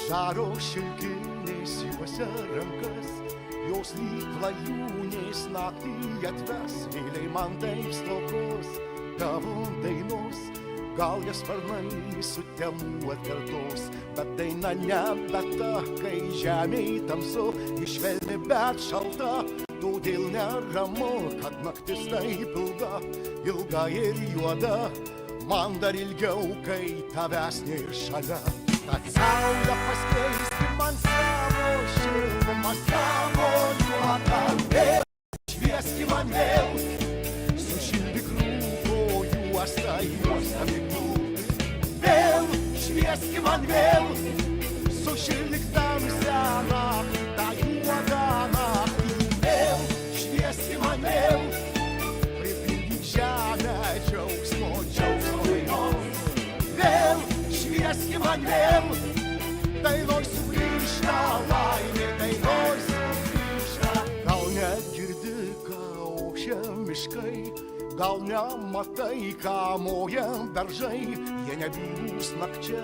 Žaro šilkinės juose rankas, jos lyg klajūnės naktį atves, vėliai man taip stokos tavo dainos. Gal jas sparnai sutemų atkartos, bet daina nebe ta, kai žemėj tamsu, išvelni bet šalta, todėl neramu, kad naktis taip ilga, ilga ir juoda, man dar ilgiau, kai tavęs nėr šalia. Tad saulė paskleiski man savo šilumą, savo juodą vėl, švieski man vėl, sušildyk rūko juostą, juostą miglų. Vėl, švieski man vėl, sušildyk tamsią naktį, tą juodą naktį. Vėl, švieski man vėl, pripildyk žemę džiaugsmo, džiaugsmo dainos. Vėl, švieski man vėl, dainoj sugrįžta laimė, dainoj sugrįžta. Gal negirdi, ką ošia miškai, gal nematai, ką moja beržai, jie nebylūs nakčia,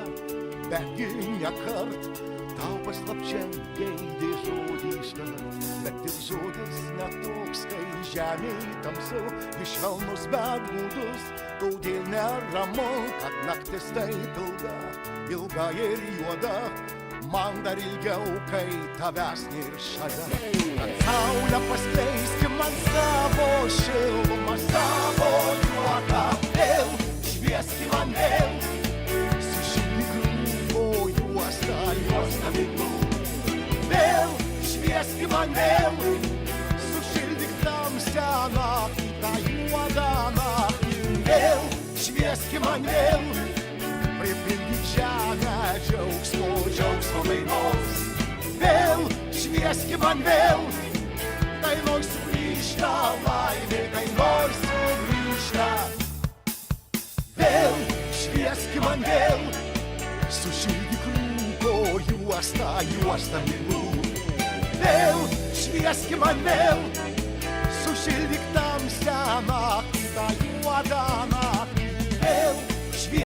betgi nekart tau paslapčia geidė žodį iškart. Bet ir žodis netoks, kai žemėj tamsu, švelnus bet gūdus, todėl neramu, kad naktis taip ilga, ilga ir juoda, man dar ilgiau, kai tavęs nėr šalia. Kad saulė paskleiski man savo šilumą, savo juodą vėl, švieski man vėl, sušildyk rūko juostą, juostą miglų. Vėl, švieski man vėl, sušildyk tamsią naktį, tą juodą naktį. Vėl, švieski man vėl, pripildyk žemę džiaugsmo, džiaugsmo dainos. Vėl, švieski man vėl, dainoj sugrįžta laimė, dainoj sugrįžta. Vėl, švieski man vėl, sušildyk rūko juostą, juostą miglų. Vėl, švieski man vėl, sušildyk tamsią naktį, tą juodą naktį.